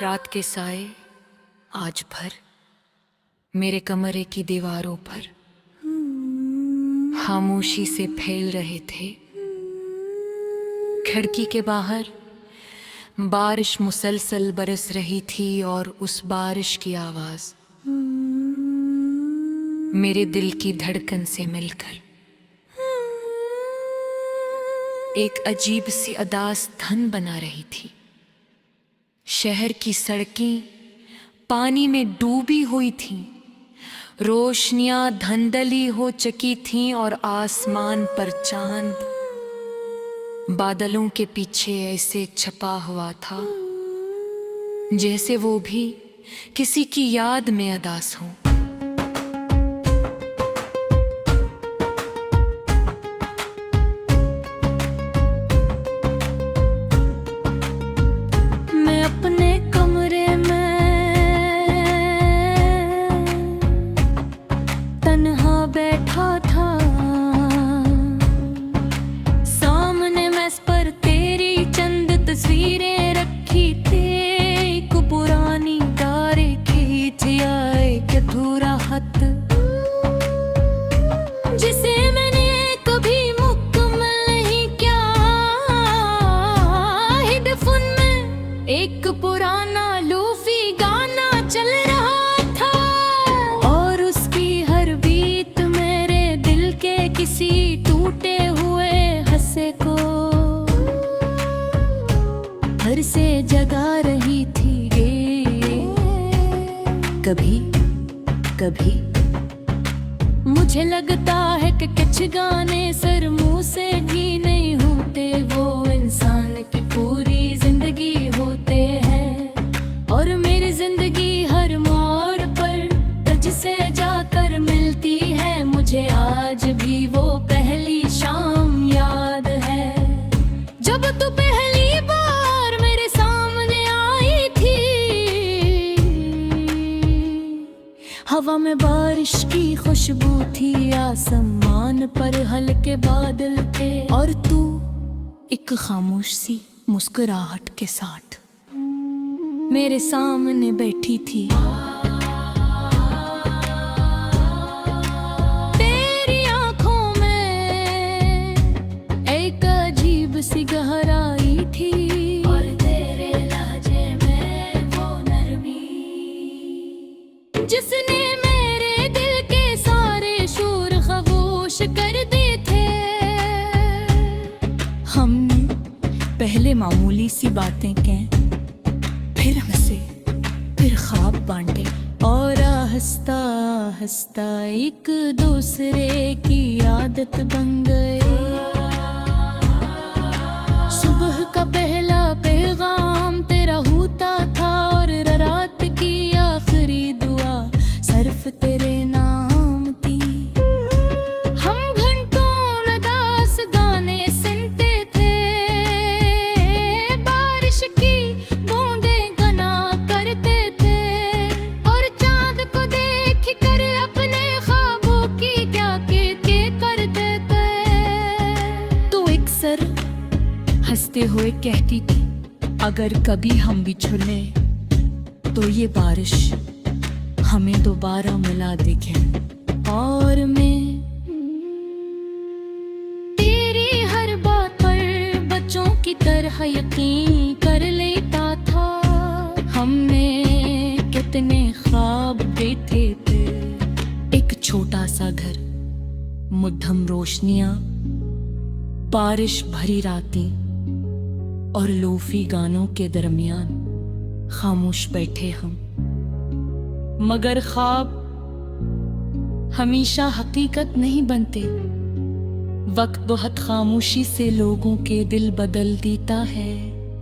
रात के साए आज भर मेरे कमरे की दीवारों पर खामोशी से फैल रहे थे। खिड़की के बाहर बारिश मुसलसल बरस रही थी और उस बारिश की आवाज मेरे दिल की धड़कन से मिलकर एक अजीब सी अदास धन बना रही थी। शहर की सड़कें पानी में डूबी हुई थीं, रोशनियां धंधली हो चुकी थीं और आसमान पर चांद बादलों के पीछे ऐसे छपा हुआ था जैसे वो भी किसी की याद में अदास हो। मैं अपने कमरे में तन्हा बैठा था, सामने मेज पर तेरी चंद तस्वीरें रखी थी। एक पुरानी तारे खींच आए कि अधूरा खत जिसे मैंने कभी मुकम्मल नहीं किया। हेडफोन में एक पुराना लोफी गाना चल रहा था और उसकी हर बीट मेरे दिल के किसी टूटे हुए हंसे को घर से जगा रही थी। कभी कभी मुझे लगता है कि कुछ गाने सर मुंह से भी नहीं होते, वो इंसान की पूरी जिंदगी होते हैं। और मेरी जिंदगी हर मोड़ पर तुझसे जाकर मिलती है। मुझे आज भी वो पहली शाम याद है जब तू पहली बार मेरे सामने आई थी। हवा में बारिश की खुशबू थी, आसमान पर हल्के बादल थे और तू एक खामोश सी मुस्कुराहट के साथ मेरे सामने बैठी थी। तेरी आंखों में एक अजीब सी गहराई थी और तेरे लहजे में वो नरमी जिसने मेरे दिल के सारे शोर खामोश कर दिए थे। हमने पहले मामूली सी बातें कह, फिर हंसे, फिर ख्वाब बांटे और आहिस्ता आहिस्ता एक दूसरे की आदत बन गए। सुबह का पहला पैगाम तेरा होता था और रात की आखिरी दुआ सिर्फ तेरे नाम थी। हम घंटों में दास गाने सुनते थे, बारिश की बूंदें गना करते थे और चांद को देख कर अपने ख्वाबों की क्या के करते थे। तो एक सर हंसते हुए कहती थी, अगर कभी हम बिछड़े तो ये बारिश हमें दोबारा मिला देखे। और मैं तेरी हर बात पर बच्चों की तरह यकीन कर लेता था। हमने कितने ख्वाब देखे थे, एक छोटा सा घर, मध्यम रोशनियां, बारिश भरी रातें और लोफी गानों के दरमियान खामोश बैठे हम। मगर ख्वाब हमेशा हकीकत नहीं बनते। वक्त बहुत खामोशी से लोगों के दिल बदल देता है।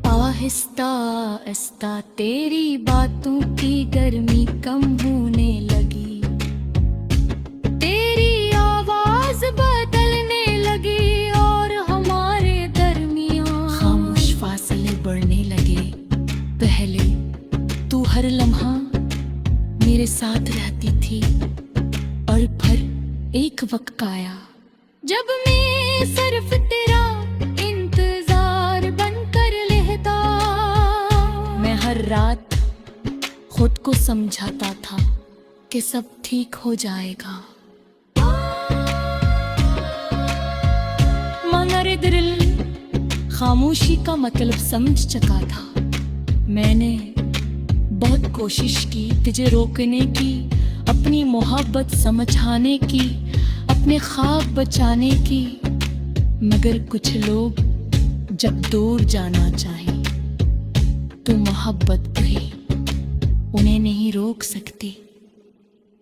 आहिस्ता आहिस्ता तेरी बातों की गर्मी कम होने लगी, तेरी आवाज बदलने लगी और हमारे दरमियान खामोश फासले बढ़ने लगे। पहले तू हर लम्हा मेरे साथ रहती थी और फिर एक वक्त आया जब मैं सिर्फ तेरा इंतजार बनकर रहता। मैं हर रात समझाता था कि सब ठीक हो जाएगा, मगर दिल खामोशी का मतलब समझ चुका था। मैंने बहुत कोशिश की तुझे रोकने की, अपनी मोहब्बत समझाने की, अपने ख्वाब बचाने की, मगर कुछ लोग जब दूर जाना चाहे तो मोहब्बत भी उन्हें नहीं रोक सकती।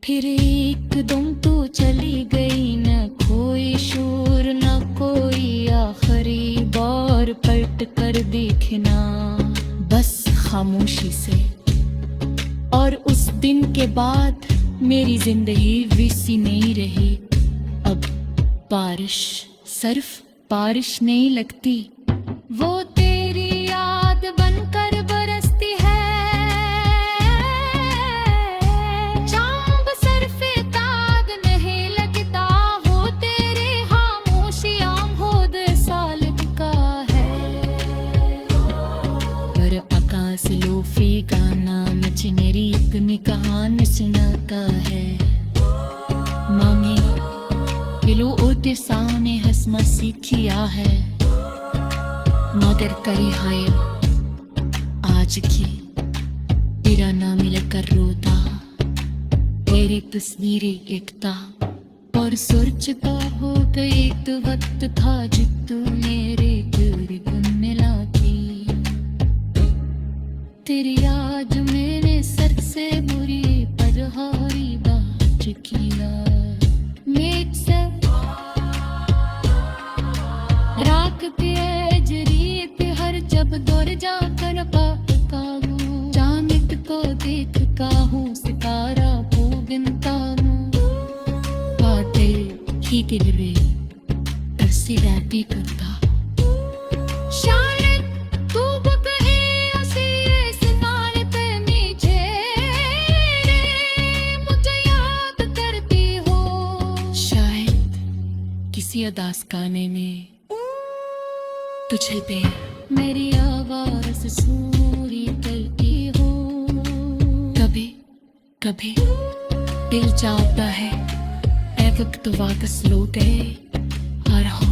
फिर एकदम तो चली गई, न कोई शोर न कोई आखिरी बार पलट कर देखना, बस खामोशी से। और उस दिन के बाद मेरी जिंदगी वैसी नहीं रही। अब बारिश सिर्फ बारिश नहीं लगती, वो तेरी याद बनकर बरसती है। चांद सर पे ताग नहीं लगता, हो तेरे खामोशी आमोद साल का है। पर आकाश लोफी गाना मचनेरी इतनी कहानी सुनाता है। मामी दिलो ओते सामने हंसना सीखिया है, मगर करी हाय आज की तेरा नाम मिलकर रोता, तेरी तस्वीरें देखता और सोचता हो गई तो वक्त था जब तू मेरे दिल को मिला थी। तेरी याद मैंने सर से बुरी पर हारी बात किया। मेघ से राख के जरी पे हर जब दौड़ जाकर पाता हूँ, चांद को देखता हूँ, सितारा को गिनता हूँ। बातें ही दिल में तरसी रहती करता, शायद तू बकहे उसी सितारे पे नीचे मुझे याद करती हो। शायद किसी उदास गाने में तुझे पे मेरी आवाज सूरी करती हो। कभी कभी दिल चाहता है ऐ वक्त वापस लौटे, हर हो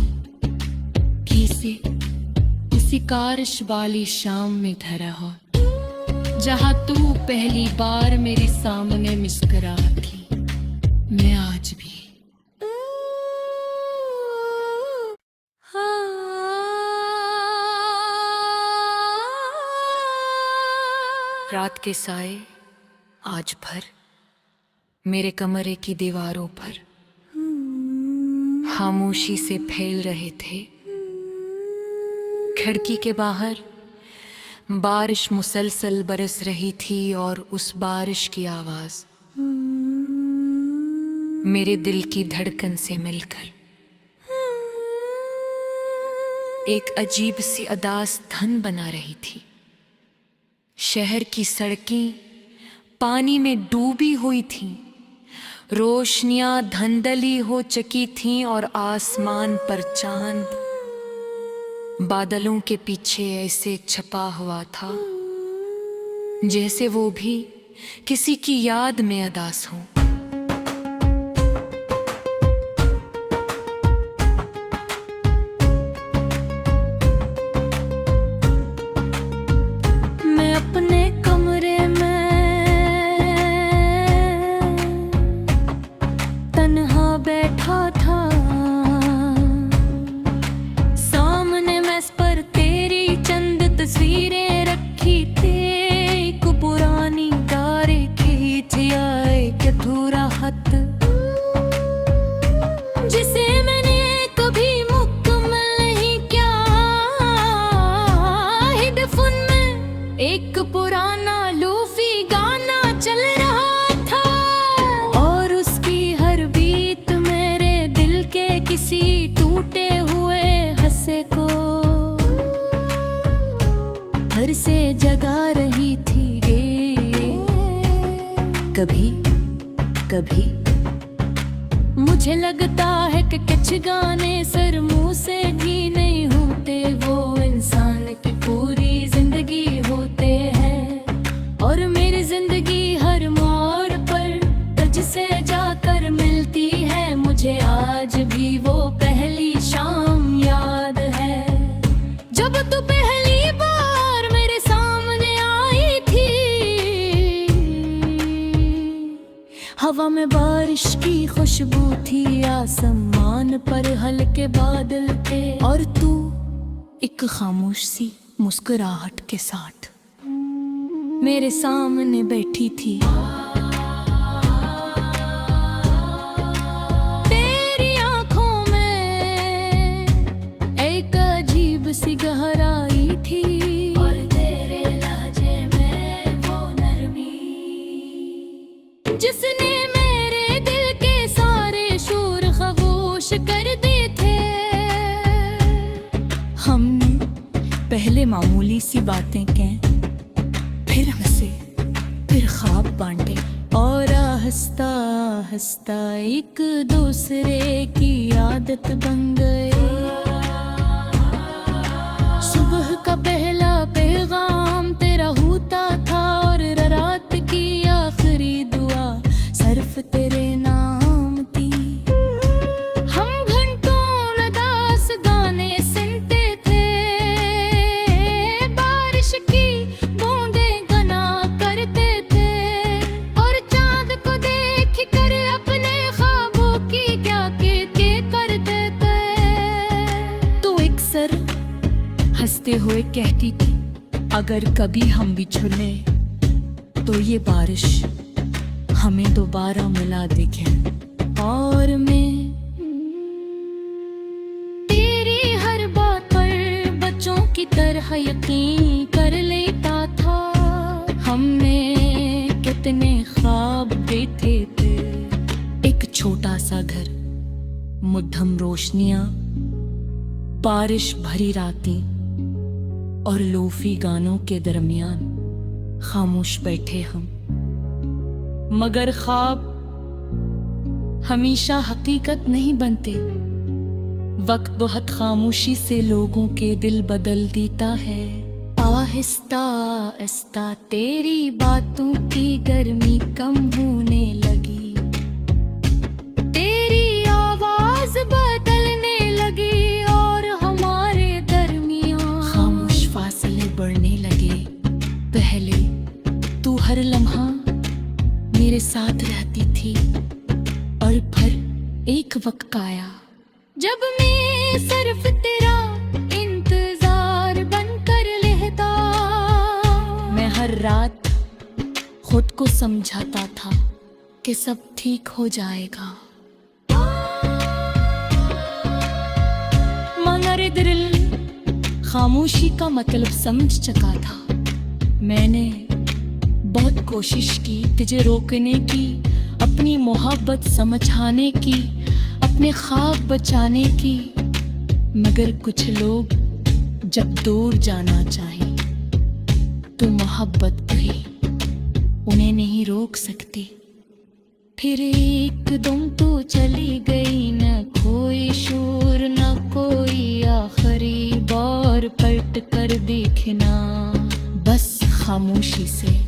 किसी कारश वाली शाम में धरा हो, जहाँ तू पहली बार मेरे सामने मुस्कुरा थी। मैं आज भी रात के साए आज भर मेरे कमरे की दीवारों पर खामोशी से फैल रहे थे। खिड़की के बाहर बारिश मुसलसल बरस रही थी और उस बारिश की आवाज मेरे दिल की धड़कन से मिलकर एक अजीब सी अदास धन बना रही थी। शहर की सड़कें पानी में डूबी हुई थीं, रोशनियां धंधली हो चुकी थीं और आसमान पर चांद बादलों के पीछे ऐसे छपा हुआ था जैसे वो भी किसी की याद में उदास हो। मैं अपने कमरे में तन्हा बैठा था, सामने मेज पर तेरी चंद तस्वीरें रखी थी। एक पुरानी तारे खींच आए के अधूरा खत जिसे मैंने कभी मुकम्मल नहीं किया। हेडफोन में एक पुराना लोफी गाना चल रहा था और उसकी हर बीट मेरे दिल के किसी टूटे हुए हंसे को घर से जगा रही थी। कभी कभी मुझे लगता है कि कुछ गाने सर मुंह से भी नहीं होते, वो इंसान की पूरी जिंदगी होते हैं। और मेरी जिंदगी हर बारिश की खुशबू थी, आसमान पर हल्के बादल थे, और तू एक खामोश सी मुस्कुराहट के साथ मेरे सामने बैठी थी। तेरी आंखों में एक अजीब सी गहराई थी, और तेरे लहजे में वो नरमी जिसने मेरे दिल के सारे शोर खामोश कर दिए थे। हमने पहले मामूली सी बातें कहीं, फिर हंसे, फिर ख्वाब बांटे, और आहिस्ता आहिस्ता एक दूसरे की आदत बन गए। सुबह का पहला पैगाम तेरा होता था, और रात की आखिरी दुआ सिर्फ तेरे नाम थी। हम घंटों उदास गाने सुनते थे, बारिश की बूंदें गना करते थे, और चांद को देख कर अपने ख्वाबों की क्या के करते थे। तो अक्सर हंसते हुए कहती थी, अगर कभी हम बिछड़े तो ये बारिश हमें दोबारा मिला देखे। और मैं तेरी हर बात पर बच्चों की तरह यकीन कर लेता था। हमने कितने ख्वाब देखे थे, एक छोटा सा घर, मध्यम रोशनियां, बारिश भरी रातें, और लोफी गानों के दरमियान खामोश बैठे हम। मगर ख्वाब हमेशा हकीकत नहीं बनते। वक्त बहुत खामोशी से लोगों के दिल बदल देता है। आहिस्ता आहिस्ता तेरी बातों की गर्मी कम होने लगी, तेरी आवाज बदलने लगी, और हमारे दरमियान खामोश फासले बढ़ने लगे। पहले तू हर लम्हा मेरे साथ रहती थी, और फिर एक वक्त आया जब मैं सिर्फ तेरा इंतजार बनकर रहता। मैं हर रात खुद को समझाता था कि सब ठीक हो जाएगा, मगर दिल खामोशी का मतलब समझ चुका था। मैंने बहुत कोशिश की तुझे रोकने की, अपनी मोहब्बत समझाने की, अपने ख्वाब बचाने की, मगर कुछ लोग जब दूर जाना चाहें तो मोहब्बत भी उन्हें नहीं रोक सकती। फिर एकदम तो चली गई, न कोई शोर न कोई आखिरी बार पलट कर देखना, बस खामोशी से।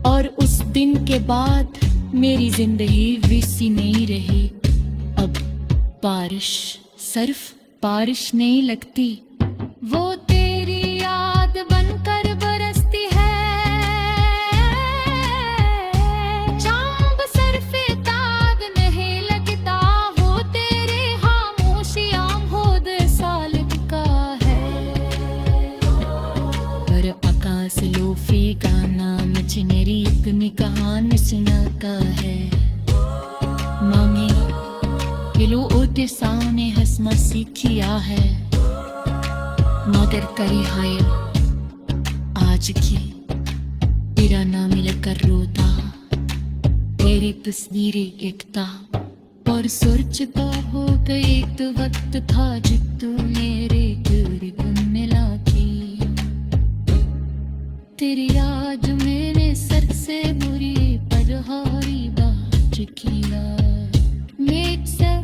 और उस दिन के बाद मेरी जिंदगी वैसी नहीं रही। अब बारिश सिर्फ बारिश नहीं लगती, वो तेरी याद बनकर बरसती है। चांद सिर्फ ताग नहीं लगता, वो तेरे खामोशी आमोद साल का है। पर आकाश लोफी गाना मुझे मेरी एक निगाह सुनाता है। मामी किलो ओते सामने हंसना सीखिया है, मगर करी है आज की तेरा नाम मिलकर रोता। तेरी तस्वीरें एकता और सोचता हो गई, एक वक्त था जब तू मेरे गिर्द मिला थी। तेरी याद मेरे सर से बुरी पदहारी बात किया। मेघ से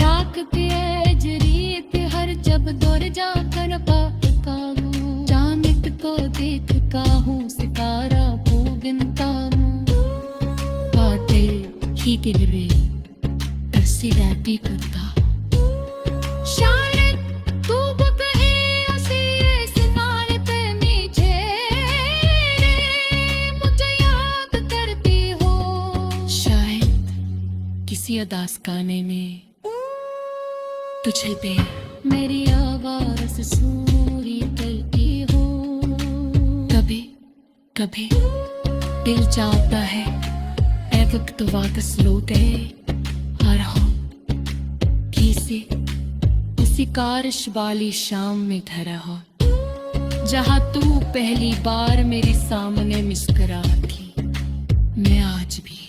राख के जरीत हर जब दौर जाकर पाता हूँ, चांद को देख का हूँ सितारा को गिनता हूँ। बातें ही दिल में तरसी रहती करता। मुझे याद करती अदास गाने में तुझे पे मेरी आवाज सूरी तलती हो। कभी कभी दिल चाहता है ऐ वक्त वापस लौटे हर हो किसी कारश वाली शाम में धरा हो, जहाँ तू पहली बार मेरे सामने मुस्कुरा थी। मैं आज भी